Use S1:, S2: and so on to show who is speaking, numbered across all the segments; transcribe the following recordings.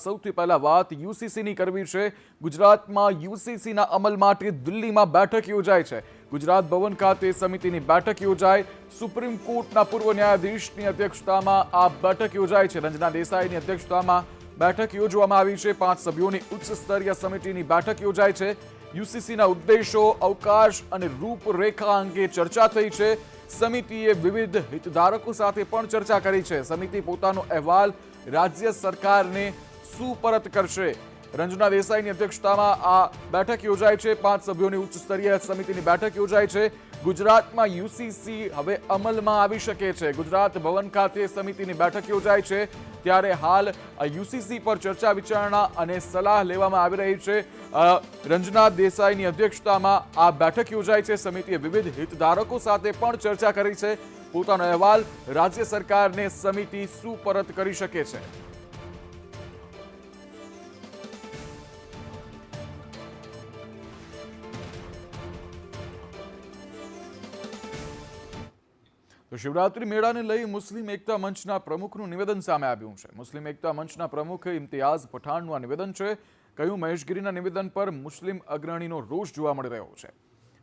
S1: સૌથી પહેલા વાત યુસીસીની કરવી છે। ગુજરાતમાં યુસીસીના અમલ માટે દિલ્હીમાં બેઠક યોજાઈ છે। ગુજરાત ભવન ખાતે સમિતિની બેઠક યોજાઈ। સુપ્રીમ કોર્ટના પૂર્વ ન્યાયાધીશની અધ્યક્ષતામાં આ બેઠક યોજાઈ છે। રંजना દેસાઈની અધ્યક્ષતામાં બેઠક યોજવામાં આવી છે। 5 સભ્યોની ઉચ્ચ સ્તરીય સમિતિની બેઠક યોજાઈ છે। યુસીસીના ઉદ્દેશો, અવકાશ અને રૂપરેખા અંગે ચર્ચા થઈ છે। સમિતિએ વિવિધ હિતધારકો સાથે પણ ચર્ચા કરી છે। સમિતિ પોતાનો અહેવાલ રાજ્ય સરકારને સુપરત કરશે। રંजना દેસાઈની અધ્યક્ષતામાં આ બેઠક યોજાઈ છે। 5 સભ્યોની ઉચ્ચ સ્તરીય સમિતિની બેઠક યોજાઈ છે। ગુજરાતમાં યુસીસી હવે અમલમાં આવી શકે છે। ગુજરાત ભવન ખાતે સમિતિની બેઠક યોજાઈ છે, ત્યારે હાલ યુસીસી પર ચર્ચા વિચારણા અને સલાહ લેવામાં આવી રહી છે। રંजना દેસાઈની અધ્યક્ષતામાં આ બેઠક યોજાઈ છે। સમિતિએ વિવિધ હિતધારકો સાથે પણ ચર્ચા કરી છે। પોતાનો અહેવાલ રાજ્ય સરકારને સમિતિ સુપરત કરી શકે છે। તો શિવરાત્રી મેળાને લઈ મુસ્લિમ એકતા મંચના પ્રમુખનું નિવેદન સામે આવ્યું છે। મુસ્લિમ એકતા મંચના પ્રમુખ ઇમ્તિયાઝ પઠાણનું આ નિવેદન છે। કહ્યું, મહેશગીરીના નિવેદન પર મુસ્લિમ અગ્રણીનો રોષ જોવા મળી રહ્યો છે।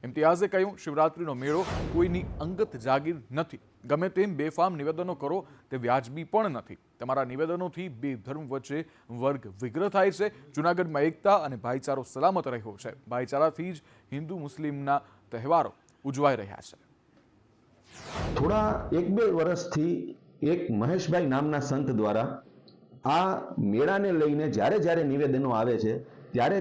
S1: ઇમ્તિયાઝે કહ્યું, શિવરાત્રીનો મેળો કોઈની અંગત જાગીર નથી। ગમે તેમ બેફામ નિવેદનો કરો તે વ્યાજબી પણ નથી। તમારા નિવેદનોથી બે ધર્મ વચ્ચે વર્ગ વિગ્રહ થાય છે। જૂનાગઢમાં એકતા અને ભાઈચારો સલામત રહ્યો છે। ભાઈચારાથી જ હિન્દુ મુસ્લિમના તહેવારો ઉજવાઈ રહ્યા છે।
S2: થોડા 1-2 વર્ષથી એક મહેશભાઈ નામના સંત દ્વારા આ મેળાને લઈને જ્યારે નિવેદનો આવે છે ત્યારે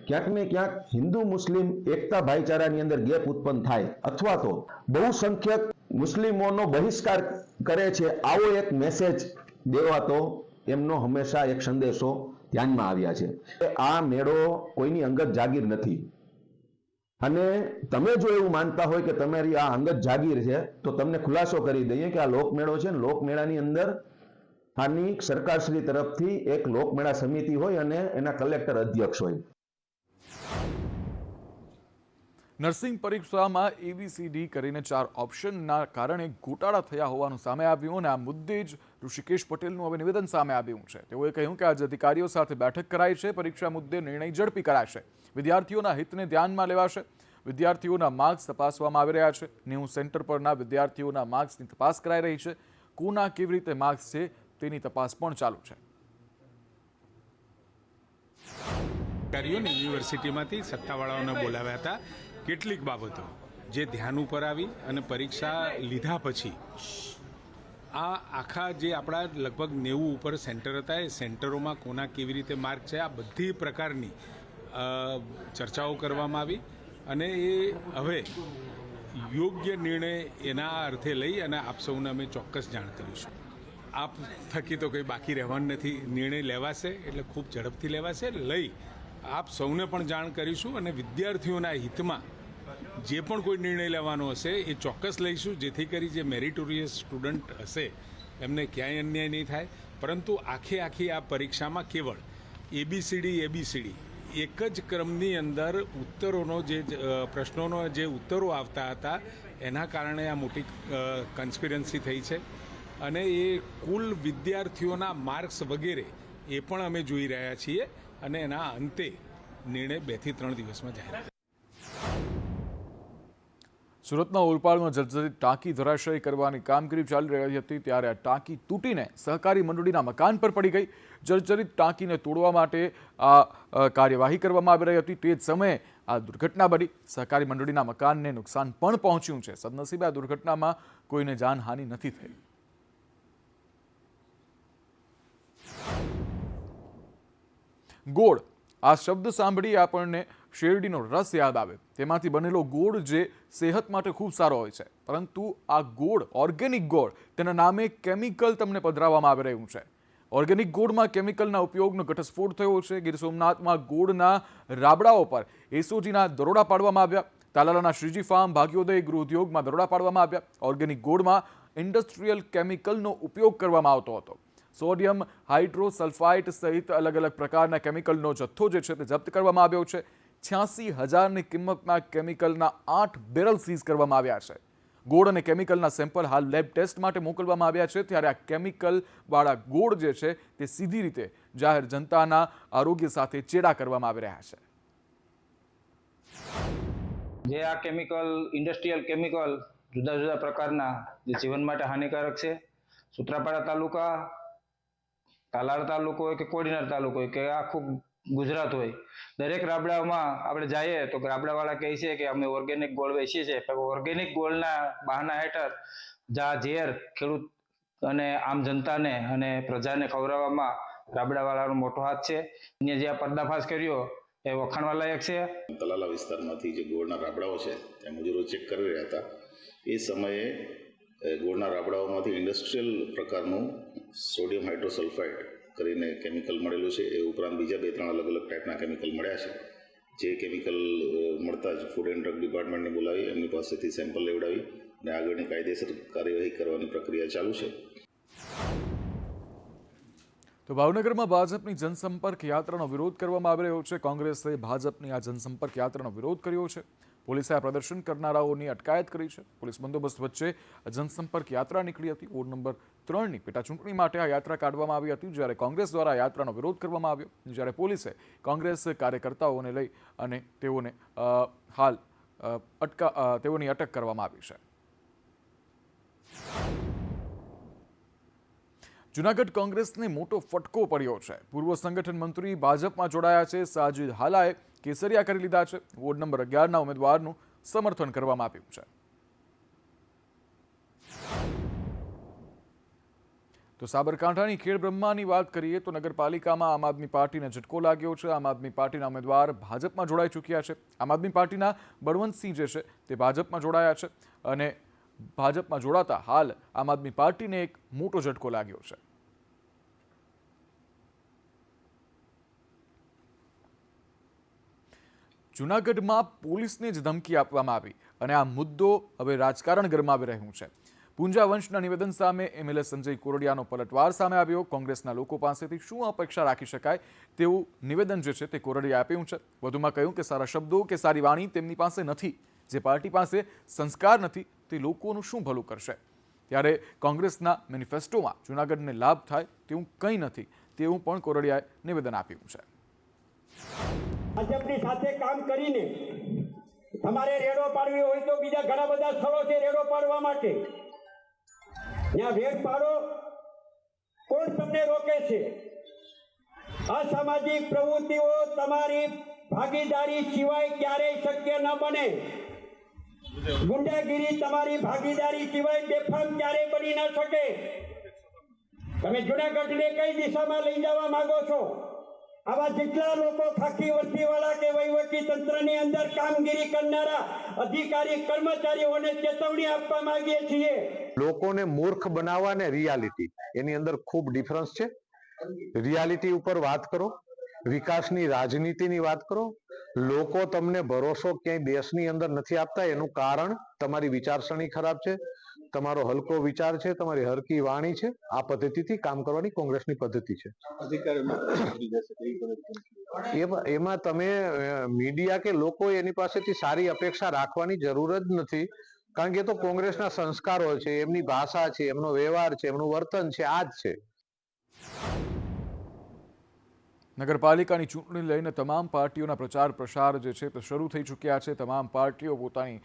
S2: ક્યાંક ને ક્યાંક હિન્દુ મુસ્લિમ એકતા ભાઈચારાની અંદર ગેપ ઉત્પન્ન થાય અથવા તો બહુસંખ્યક મુસ્લિમોનો બહિષ્કાર કરે છે, આવો એક મેસેજ દેવાતો એમનો હંમેશા એક સંદેશો ધ્યાનમાં આવ્યા છે। આ મેળો કોઈની અંગત જાગીર નથી અને તમે જો એવું માનતા હોય કે તમારી આ અંગત જાગીર છે તો તમને ખુલાસો કરી દઈએ કે આ લોકમેળો છે ને, લોકમેળાની અંદર આની સરકારશ્રી તરફથી એક લોકમેળા સમિતિ હોય અને એના કલેક્ટર અધ્યક્ષ હોય।
S1: નર્સિંગ પરીક્ષામાં એબીસીડી કરીને 4 ઓપ્શનના કારણે ગોટાળા થયા હોવાનું સામે આવ્યું અને આ મુદ્દે જ ઋષિકેશ પટેલનું હવે નિવેદન સામે આવ્યું છે। તેઓએ કહ્યું કે આજે અધિકારીઓ સાથે બેઠક કરાઈ છે। પરીક્ષા મુદ્દે નિર્ણય ઝડપી કરાશે। વિદ્યાર્થીઓના હિતને ધ્યાનમાં લેવાશે। વિદ્યાર્થીઓના માર્ક્સ તપાસવામાં આવી રહ્યા છે। 90 સેન્ટર પરના વિદ્યાર્થીઓના માર્ક્સની તપાસ કરાઈ રહી છે। કોના કેવી રીતે માર્ક્સ છે તેની તપાસ પણ ચાલુ છે।
S3: યુનિવર્સિટીમાંથી સત્તાવાળાઓને બોલાવ્યા હતા। કેટલીક બાબતો જે ધ્યાન ઉપર આવી અને પરીક્ષા લીધા પછી આ આખા જે આપણા લગભગ 90 ઉપર સેન્ટર હતા એ સેન્ટરોમાં કોના કેવી રીતે માર્ક છે, આ બધી પ્રકારની ચર્ચાઓ કરવામાં આવી અને એ હવે યોગ્ય નિર્ણય એના અર્થે લઈ અને આપ સૌને અમે ચોક્કસ જાણ કરીશું। આપ થકી તો કંઈ બાકી રહેવાનું નથી। નિર્ણય લેવાશે એટલે ખૂબ ઝડપથી લેવાશે, લઈ આપ સૌને પણ જાણ કરીશું અને વિદ્યાર્થીઓના હિતમાં જે પણ કોઈ નિર્ણય લેવાનો હશે એ ચોક્કસ લઈશું, જેથી કરી જે મેરિટોરિયસ સ્ટુડન્ટ હશે એમને ક્યાંય અન્યાય નહીં થાય। પરંતુ આખી આ પરીક્ષામાં કેવળ એબીસીડી એક જ ક્રમની અંદર ઉત્તરોનો જે પ્રશ્નોનો જે ઉત્તરો આવતા હતા એના કારણે આ મોટી કન્સ્પિરન્સી થઈ છે અને એ કુલ વિદ્યાર્થીઓના માર્ક્સ વગેરે એ પણ અમે જોઈ રહ્યા છીએ અને એના અંતે નિર્ણય 2 થી 3 દિવસમાં જાહેર થશે।
S1: સુરતના ઓલપાડમાં જર્જરિત ટાંકી ધરાશાયી કરવાની કામગીરી ચાલી રહી હતી, ત્યારે આ ટાંકી તૂટીને સહકારી મંડળીના મકાન પર પડી ગઈ। જર્જરિત ટાંકીને તોડવા માટે આ કાર્યવાહી કરવામાં આવી રહી હતી। તે જ સમયે આ દુર્ઘટના બની। સહકારી મંડળીના મકાનને નુકસાન પણ પહોંચ્યું છે। સદનસીબે આ દુર્ઘટનામાં કોઈને જાનહાનિ નથી થઈ। ગોળ, આ શબ્દ સાંભળી આપણને શેરડીનો રસ યાદ આવે। તેમાંથી બનેલો ગોળ જે સેહત માટે ખૂબ સારો હોય છે, પરંતુ આ ગોળ, ઓર્ગેનિક ગોળ, તેના નામે કેમિકલ તમને પધરાવવામાં આવી રહ્યું છે। ઓર્ગેનિક ગોળમાં કેમિકલના ઉપયોગનો ઘટસ્ફોટ થયો છે। ગીર સોમનાથમાં ગોળના રાબડાઓ પર એસઓજીના દરોડા પાડવામાં આવ્યા। તાલાલાના શ્રીજી ફાર્મ, ભાગ્યોદય ગૃહ ઉદ્યોગમાં દરોડા પાડવામાં આવ્યા। ઓર્ગેનિક ગોળમાં ઇન્ડસ્ટ્રીયલ કેમિકલનો ઉપયોગ કરવામાં આવતો હતો। સોડિયમ હાઇડ્રોસલ્ફાઇડ સહિત અલગ અલગ પ્રકારના કેમિકલનો જથ્થો જે છે તે જપ્ત કરવામાં આવ્યો છે। 86,000ની કિંમતના કેમિકલના 8 બેરલ સીઝ કરવામાં આવ્યા છે। ગોળ અને કેમિકલના સેમ્પલ હાલ લેબ ટેસ્ટ માટે મોકલવામાં આવ્યા છે, ત્યારે આ કેમિકલવાળા ગોળ જે છે તે સીધી રીતે જાહેર જનતાના આરોગ્ય સાથે ચેડા કરવામાં આવી રહ્યા છે.
S4: જે આ કેમિકલ ઇન્ડસ્ટ્રીયલ કેમિકલ જુદા જુદા પ્રકારના જે જીવન માટે હાનિકારક છે, સૂત્રાપાડા તાલુકા, તાલાળ તાલુકો હોય કે કોડીનાર તાલુકો હોય કે આખું ગુજરાત હોય, દરેક રાબડામાં આપણે જઈએ તો રાબડાવાળા કહે છે કે અમે ઓર્ગેનિક ગોળ વેચીએ છીએ. ઓર્ગેનિક ગોળના બહાના હેઠળ ઝેર ખેડૂત અને આમ જનતાને અને પ્રજાને ખવડાવવામાં રાબડાવાળાનો મોટો હાથ છે. એને જે આ પર્દાફાશ કર્યો એ વખાણવા લાયક છે.
S5: તલાલા વિસ્તારમાંથી જે ગોળના રાબડાઓ છે ત્યાં મજૂરો ચેક કરી રહ્યા હતા. એ સમયે ગોળના રાબડાઓમાંથી ઇન્ડસ્ટ્રીયલ પ્રકારનું સોડિયમ હાઇડ્રોસલ્ફાઇડ કરીને કેમિકલ મળેલું છે. એ ઉપરાંત બીજા 2-3 અલગ અલગ ટાઈપના કેમિકલ મળ્યા છે. જે કેમિકલ મળતા જ ફૂડ એન્ડ ડ્રગ ડિપાર્ટમેન્ટને બોલાવી એમની પાસેથી સેમ્પલ લેવડાવી અને આગળની કાયદેસર કાર્યવાહી કરવાની પ્રક્રિયા ચાલુ છે.
S1: તો ભાવનગરમાં ભાજપની જનસંપર્ક યાત્રાનો વિરોધ કરવામાં આવી રહ્યો છે. કોંગ્રેસે ભાજપની આ જનસંપર્ક યાત્રાનો વિરોધ કર્યો છે. પોલીસે આ પ્રદર્શન કરનારાઓની અટકાયત કરી છે. પોલીસ બંદોબસ્ત વચ્ચે જનસંપર્ક યાત્રા નીકળી હતી. વોર્ડ નંબર 3ની પેટા ચૂંટણી માટે આ યાત્રા કાઢવામાં આવી હતી, જ્યારે કોંગ્રેસ દ્વારા યાત્રાનો વિરોધ કરવામાં આવ્યો, જ્યારે પોલીસે કોંગ્રેસ કાર્યકર્તાઓને લઈ અને તેઓની અટક કરવામાં આવી છે. જૂનાગઢ કોંગ્રેસને મોટો ફટકો પડ્યો છે. પૂર્વ સંગઠન મંત્રી ભાજપમાં જોડાયા છે. સાજિદ હાલાએ કેસરિયા કરી લીધા છે. વોર્ડ નંબર 11ના ઉમેદવારનું સમર્થન કરવામાં આવ્યું છે. તો સાબરકાંઠાની ખેડબ્રહ્માની વાત કરીએ તો નગરપાલિકામાં આમ આદમી પાર્ટીને ઝટકો લાગ્યો છે. આમ આદમી પાર્ટીના ઉમેદવાર ભાજપમાં જોડાઈ ચૂક્યા છે. આમ આદમી પાર્ટીના બળવંતસિંહ જે છે તે ભાજપમાં જોડાયા છે અને ભાજપમાં જોડાતા હાલ આમ આદમી પાર્ટીને એક મોટો ઝટકો લાગ્યો છે. જૂનાગઢમાં પોલીસને જ ધમકી આપવામાં આવી અને આ મુદ્દો હવે રાજકારણ ગરમાવી રહ્યું છે. પૂંજા વંશના નિવેદન સામે એમએલએ સંજય કોરડિયાનો પલટવાર સામે આવ્યો. કોંગ્રેસના લોકો પાસેથી શું અપેક્ષા રાખી શકાય તેવું નિવેદન જે છે તે કોરડિયાએ આપ્યું છે. વધુમાં કહ્યું કે સારા શબ્દો કે સારી વાણી તેમની પાસે નથી. જે પાર્ટી પાસે સંસ્કાર નથી તે લોકોનું શું ભલું કરશે? ત્યારે કોંગ્રેસના મેનિફેસ્ટોમાં જૂનાગઢને લાભ થાય તેવું કંઈ નથી તેવું પણ કોરડિયાએ નિવેદન આપ્યું છે.
S6: ભાજપની સાથે કામ કરીને તમારે રેડો પાડવી હોય તો બીજા ઘણા બધા સ્થળો છે રેડો પાડવા માટે. ત્યાં વેગ પાડો, કોણ તમને રોકે છે? અસામાજિક પ્રવૃત્તિઓ તમારી ભાગીદારી સિવાય ક્યારેય શક્ય ન બને. ગુંડાગીરી તમારી ભાગીદારી સિવાય બેફામ ક્યારેય બની ન શકે. તમે જૂનાગઢને કઈ દિશામાં લઈ જવા માંગો છો? આવા જેટલા લોકો ખાખી વર્દીવાળા કે વહીવટી તંત્રની અંદર કામગીરી કરનારા અધિકારી કર્મચારીઓને ચેતવણી આપવા માંગીએ છીએ.
S7: લોકોને મૂર્ખ બનાવવા ને રિયાલિટી એની અંદર ખૂબ ડિફરન્સ છે. રિયાલિટી ઉપર વાત કરો, વિકાસની રાજનીતિની વાત કરો. લોકો તમને ભરોસો ક્યાંય દેશની અંદર નથી આપતા. એનું કારણ તમારી વિચારસરણી ખરાબ છે, તમારો હલકો વિચાર છે, તમારી હરકી વાણી છે. આ પદ્ધતિથી કામ કરવાની કોંગ્રેસની પદ્ધતિ છે. એમાં તમે મીડિયા કે લોકો એની પાસેથી સારી અપેક્ષા રાખવાની જરૂર જ નથી, કારણ કે એ તો કોંગ્રેસના સંસ્કારો છે, એમની ભાષા છે, એમનો વ્યવહાર છે, એમનું વર્તન છે, આ જ છે.
S1: નગરપાલિકાની ચૂંટણી લઈને તમામ પાર્ટીઓના પ્રચાર પ્રસાર જે છે તે શરૂ થઈ ચૂક્યા છે. તમામ પાર્ટીઓ પોતાની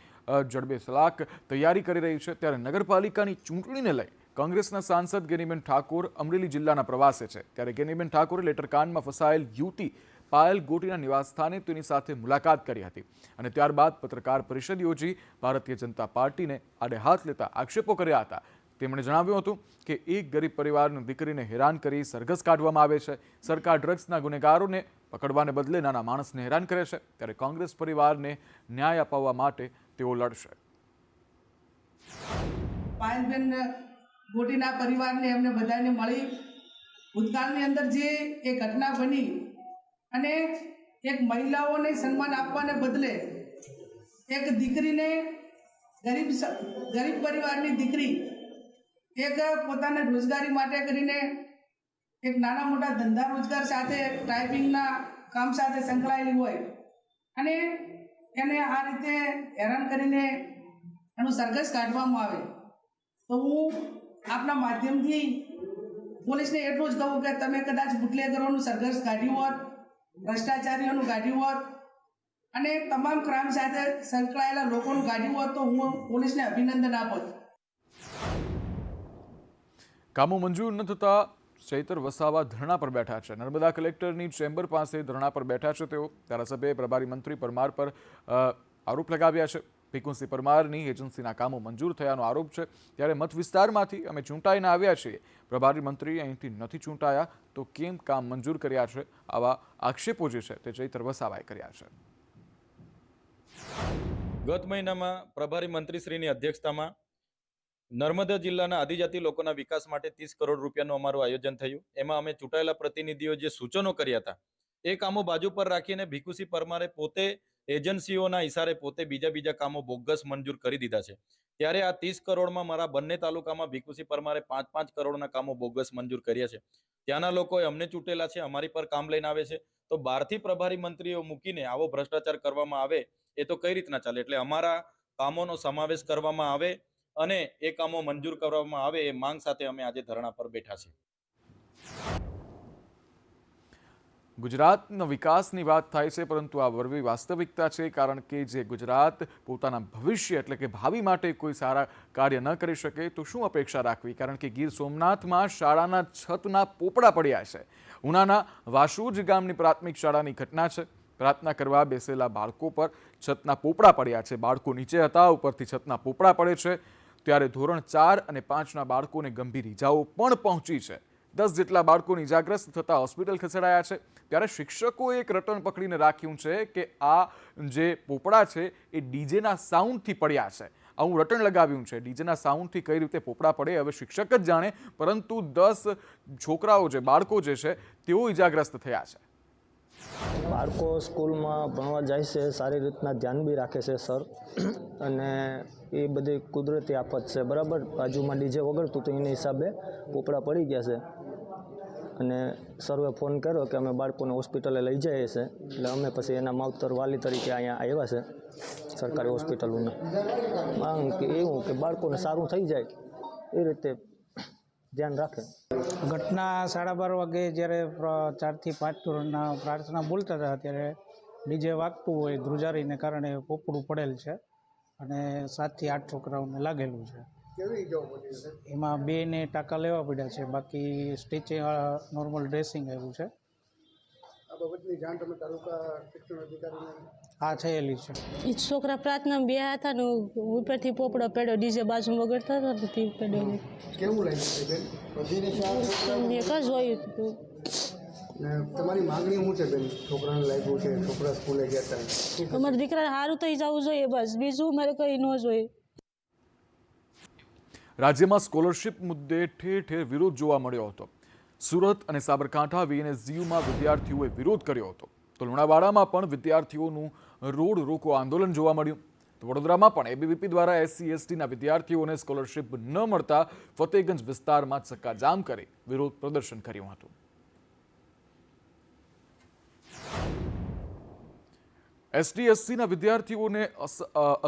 S1: જડબે સલાક તૈયારી કરી રહી છે. ત્યારે નગરપાલિકાની ચૂંટણીને લઈ કોંગ્રેસના સાંસદ ગેનીબેન ઠાકોર અમરેલી જિલ્લાના પ્રવાસે છે. ત્યારે ગેનીબેન ઠાકોરે લેટરકાંડમાં ફસાયેલ યુવતી પાયલ ગોટીના નિવાસસ્થાને તેની સાથે મુલાકાત કરી હતી અને ત્યારબાદ પત્રકાર પરિષદ યોજી ભારતીય જનતા પાર્ટીને આડે હાથ લેતા આક્ષેપો કર્યા હતા. તેમણે જણાવ્યું હતું કે એક ગરીબ પરિવારની દીકરીને હેરાન કરી સરઘસ કાઢવામાં આવે છે. સરકાર ડ્રગ્સના ગુનેગારોને પકડવાને બદલે નાના માણસને હેરાન કરે છે. ત્યારે કોંગ્રેસ પરિવારને ન્યાય અપાવવા માટે તેઓ લડશે.
S8: પાયલબેન ગોટીના પરિવારને એમને બધાને મળી ભૂતકાળની અંદર જે એ ઘટના બની અને એક મહિલાઓને સન્માન આપવાને બદલે એક દીકરીને ગરીબ પરિવારની દીકરી એક પોતાને રોજગારી માટે કરીને એક નાના મોટા ધંધા રોજગાર સાથે ટાઈપિંગના કામ સાથે સંકળાયેલી હોય અને એને આ રીતે હેરાન કરીને એનું સરઘસ કાઢવામાં આવે તો હું આપના માધ્યમથી પોલીસને એટલું જ કહું કે તમે કદાચ બુટલેગરોનું સરઘસ કાઢ્યું હોત, ભ્રષ્ટાચારીઓનું કાઢ્યું હોત અને તમામ ક્રાઇમ સાથે સંકળાયેલા લોકોનું કાઢ્યું હોત તો હું પોલીસને અભિનંદન આપત.
S1: કામો મંજૂર ન થતા ચૈતર વસાવા ધરણા પર બેઠા છે. નર્મદા કલેક્ટરની ચેમ્બર પાસે ધરણા પર બેઠા છે તેઓ. ધારાસભ્યએ પ્રભારી મંત્રી પરમાર પર આરોપ લગાવ્યા છે. ભીખુસિંહ પરમારની એજન્સીના કામો મંજૂર થયાનો આરોપ છે. ત્યારે મત વિસ્તારમાંથી અમે ચૂંટાઈને આવ્યા છીએ, પ્રભારી મંત્રી અહીંથી નથી ચૂંટાયા તો કેમ કામ મંજૂર કર્યા છે? આવા આક્ષેપો જે છે તે ચૈતર વસાવાએ કર્યા છે.
S9: ગત મહિનામાં પ્રભારી મંત્રીશ્રીની અધ્યક્ષતામાં નર્મદા જિલ્લાના આદિજાતિ લોકોના વિકાસ માટે 30 કરોડ રૂપિયાનું અમારું આયોજન થયું. એમાં અમે ચૂંટાયેલા પ્રતિનિધિઓ જે સૂચનો કર્યા હતા એ કામો બાજુ પર રાખીને ભીખુસિંહ પરમારે પોતે એજન્સીઓના ઇશારે પોતે બીજા કામો બોગસ મંજૂર કરી દીધા છે. ત્યારે આ 30 કરોડમાં મારા બંને તાલુકામાં ભીખુસિંહ પરમારે 5-5 કરોડના કામો બોગસ મંજૂર કર્યા છે. ત્યાંના લોકોએ અમને ચૂંટેલા છે, અમારી પર કામ લઈને આવે છે, તો બહારથી પ્રભારી મંત્રીઓ મૂકીને આવો ભ્રષ્ટાચાર કરવામાં આવે એ તો કઈ રીતના ચાલે? એટલે અમારા કામોનો સમાવેશ કરવામાં આવે અને એ કામો મંજૂર કરવામાં આવે એ માંગ સાથે અમે આજે ધરણા પર બેઠા છીએ.
S1: ગુજરાતના વિકાસની વાત થાય છે, પરંતુ આ વરવી વાસ્તવિકતા છે. કારણ કે જે ગુજરાત પોતાના ભવિષ્ય એટલે કે ભાવિ માટે કોઈ સારા કાર્ય ન કરી શકે તો શું અપેક્ષા રાખવી? કારણ કે ગીર સોમનાથમાં શાળાના છતના પોપડા પડ્યા છે. ઉનાના વાસુજ ગામની પ્રાથમિક શાળાની ઘટના છે. પ્રાર્થના કરવા બેસેલા બાળકો પર છતના પોપડા પડ્યા છે. બાળકો નીચે હતા, ઉપરથી છતના પોપડા પડે છે. ત્યારે ધોરણ 4 અને 5ના બાળકોને ગંભીર ઈજાઓ પણ પહોંચી છે. 10 જેટલા બાળકોને ઈજાગ્રસ્ત થતા હોસ્પિટલ ખસેડાયા છે. ત્યારે શિક્ષકોએ એક રટણ પકડીને રાખ્યું છે કે આ જે પોપડા છે એ ડીજેના સાઉન્ડથી પડ્યા છે. આવું રટણ લગાવ્યું છે. ડીજેના સાઉન્ડથી કઈ રીતે પોપડા પડે હવે શિક્ષક જ જાણે, પરંતુ 10 છોકરાઓ જે બાળકો જે છે તેઓ ઈજાગ્રસ્ત થયા છે.
S10: બાળકો સ્કૂલમાં ભણવા જાય છે, સારી રીતના ધ્યાન બી રાખે છે સર, અને એ બધી કુદરતી આફત છે. બરાબર, બાજુમાં ડીજે વગરતું તો એને હિસાબે પોપડા પડી ગયા છે. અને સર્વે ફોન કર્યો કે અમે બાળકોને હોસ્પિટલે લઈ જઈએ છીએ, એટલે અમે પછી એના માવતર વાલી તરીકે અહીંયા આવ્યા છે સરકારી હોસ્પિટલોના. માંગ કે એવું કે બાળકોને સારું થઈ જાય એ રીતે ધ્યાન રાખે.
S11: ઘટના 12:30 વાગે જ્યારે 4 થી 5 ધોરણના પ્રાર્થના બોલતા હતા ત્યારે ડીજે વાગતું હોય ધ્રુજારીને કારણે પોપડું પડેલ છે અને 7 થી 8 છોકરાઓને લાગેલું છે. એમાં 2 ને ટાંકા લેવા પડ્યા છે, બાકી સ્ટીચિંગ નોર્મલ ડ્રેસિંગ આવ્યું છે. હા થયેલી છે.
S12: એ છોકરા પ્રાર્થનામાં બે હતા ને ઉપરથી પોપડો પડ્યો, ડીજે બાજુ વગડતા હતા ને તે પડ્યો. કેવું લાગ્યું? એક જ હોય હતું.
S13: તમારી માંગણી શું છે બેન? છોકરાને લાગ્યું છે, છોકરા સ્કૂલે ગયા હતા,
S12: અમારા દીકરાને સારું થઈ જવું જોઈએ, બસ બીજું મારે કંઈ ન જોઈએ.
S1: રાજ્યમાં સ્કોલરશિપ મુદ્દે ઠેર ઠેર વિરોધ જોવા મળ્યો હતો. સુરત અને સાબરકાંઠા VNSGUમાં વિદ્યાર્થીઓએ વિરોધ કર્યો હતો. તો લુણાવાડામાં પણ વિદ્યાર્થીઓનું રોડ રોકો આંદોલન જોવા મળ્યું. તો વડોદરામાં પણ ABVP દ્વારા SC/STના વિદ્યાર્થીઓને સ્કોલરશિપ ન મળતા ફતેગંજ વિસ્તારમાં ચક્કાજામ કરી વિરોધ પ્રદર્શન કર્યું હતું. ST/SCના વિદ્યાર્થીઓને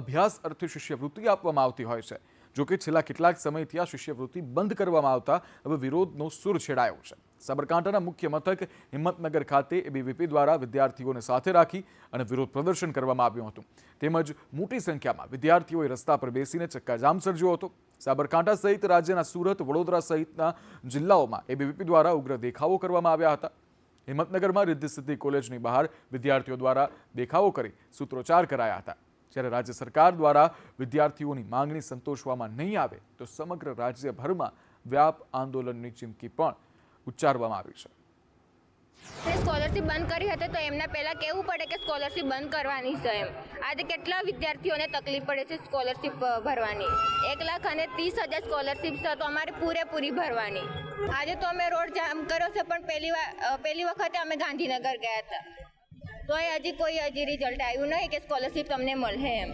S1: અભ્યાસ અર્થે શિષ્યવૃત્તિ આપવામાં આવતી હોય છે. જોકે છેલ્લા કેટલાક સમયથી આ શિષ્યવૃત્તિ બંધ કરવામાં આવતા હવે વિરોધનો સૂર છેડાયો છે. સાબરકાંઠાના મુખ્ય મથક હિંમતનગર ખાતે ABVP દ્વારા વિદ્યાર્થીઓને સાથે રાખી અને વિરોધ પ્રદર્શન કરવામાં આવ્યું હતું. તેમજ મોટી સંખ્યામાં વિદ્યાર્થીઓએ રસ્તા પર બેસીને ચક્કાજામ સર્જ્યો હતો. સાબરકાંઠા સહિત રાજ્યના સુરત, વડોદરા સહિતના જિલ્લાઓમાં ABVP દ્વારા ઉગ્ર દેખાવો કરવામાં આવ્યા હતા. હિંમતનગરમાં રિદ્ધિ સિદ્ધિ કોલેજની બહાર વિદ્યાર્થીઓ દ્વારા દેખાવો કરી સૂત્રોચ્ચાર કરાયા હતા. જ્યારે રાજ્ય સરકાર દ્વારા વિદ્યાર્થીઓની માંગણી સંતોષવામાં નહીં આવે તો સમગ્ર રાજ્યભરમાં વ્યાપ આંદોલનની ચીમકી પણ ઉચ્ચારવામાં આવી છે.
S14: સ્કોલરશિપ બંધ કરી હતી તો એમને પહેલાં કહેવું પડે કે સ્કોલરશિપ બંધ કરવાની છે એમ. આજે કેટલા વિદ્યાર્થીઓને તકલીફ પડે છે સ્કોલરશિપ ભરવાની. 1,30,000 સ્કોલરશિપ છે તો અમારે પૂરેપૂરી ભરવાની. આજે તો અમે રોડ જામ કર્યો છે, પણ પહેલી વખતે અમે ગાંધીનગર ગયા હતા તો હજી કોઈ રિઝલ્ટ આવ્યું નહીં કે સ્કોલરશિપ તમને મળે એમ.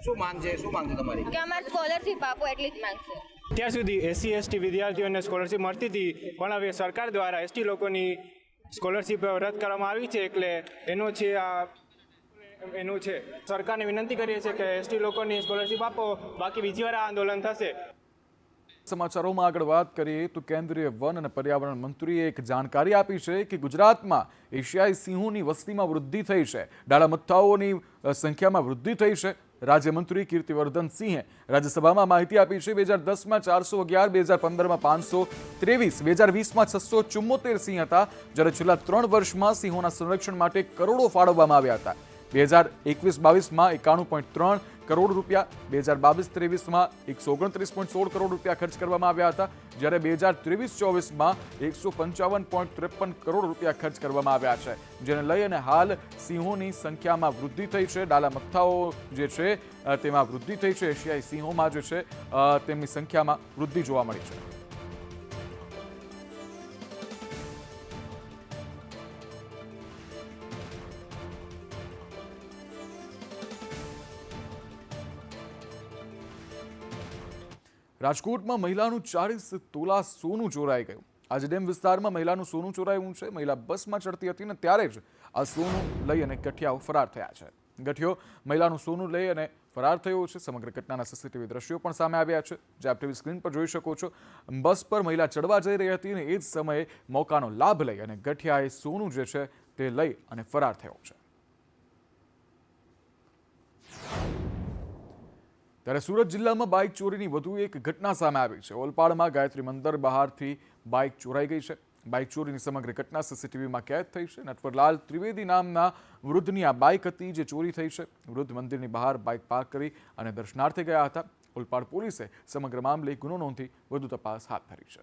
S13: શું માંગ છે તમારી?
S14: કે અમારે સ્કોલરશિપ આપો એટલી જ માંગ છે.
S11: અત્યાર સુધી SC/ST વિદ્યાર્થીઓને સ્કોલરશિપ મળતી હતી, પણ હવે સરકાર દ્વારા ST લોકોની સ્કોલરશિપ રદ કરવામાં આવી છે, એટલે એનો છે આ
S15: એનું છે. સરકારને વિનંતી કરીએ છીએ કે એસટી લોકોની સ્કોલરશિપ આપો, બાકી બીજી વાર આ આંદોલન થશે.
S1: સમાચારોમાં આગળ વાત કરીએ તો કેન્દ્રીય વન અને પર્યાવરણ મંત્રીએ એક જાણકારી આપી છે કે ગુજરાતમાં એશિયાઈ સિંહોની વસ્તીમાં વૃદ્ધિ થઈ છે. ડાળામથ્થાઓની સંખ્યામાં વૃદ્ધિ થઈ છે. રાજ્યમંત્રી કીર્તિવર્ધન સિંહે રાજ્યસભામાં માહિતી આપી છે. 2010માં 411, 2015માં 523, 2020માં 674 સિંહ હતા, જ્યારે છેલ્લા 3 વર્ષમાં સિંહોના સંરક્ષણ માટે કરોડો ફાળવવામાં આવ્યા હતા. 2021-22માં 91.3 કરોડ રૂપિયા, 2022-23માં 129.16 કરોડ રૂપિયા ખર્ચ કરવામાં આવ્યા હતા, જ્યારે 2023-24માં 155.53 કરોડ રૂપિયા ખર્ચ કરવામાં આવ્યા છે, જેને લઈ અને હાલ સિંહોની સંખ્યામાં વૃદ્ધિ થઈ છે. ડાલામથ્થાઓ જે છે તેમાં વૃદ્ધિ થઈ છે. એશિયાઈ સિંહોમાં જે છે તેમની સંખ્યામાં વૃદ્ધિ જોવા મળી છે. રાજકોટમાં મહિલાનું 40 તોલા સોનું ચોરાઈ ગયું. આજે ડેમ વિસ્તારમાં મહિલાનું સોનું ચોરાયું છે. મહિલા બસમાં ચડતી હતી ને ત્યારે જ આ સોનું લઈ અને ગઠિયાઓ ફરાર થયા છે. ગઠિયો મહિલાનું સોનું લઈ અને ફરાર થયો છે. સમગ્ર ઘટનાના સીસીટીવી દ્રશ્યો પણ સામે આવ્યા છે, જે આપ ટીવી સ્ક્રીન પર જોઈ શકો છો. બસ પર મહિલા ચડવા જઈ રહી હતી અને એ જ સમયે મોકાનો લાભ લઈ અને ગઠિયાએ સોનું જે છે તે લઈ અને ફરાર થયો છે. ત્યારે સુરત જિલ્લામાં બાઇક ચોરીની વધુ એક ઘટના સામે આવી છે. ઓલપાડમાં ગાયત્રી મંદિર બહારથી બાઇક ચોરાઈ ગઈ છે. બાઇક ચોરીની સમગ્ર ઘટના સીસીટીવીમાં કેદ થઈ છે. નટવરલાલ ત્રિવેદી નામના વૃદ્ધની આ બાઇક હતી જે ચોરી થઈ છે. વૃદ્ધ મંદિરની બહાર બાઇક પાર્ક કરી અને દર્શનાર્થે ગયા હતા. ઓલપાડ પોલીસે સમગ્ર મામલે ગુનો નોંધી વધુ તપાસ હાથ ધરી છે.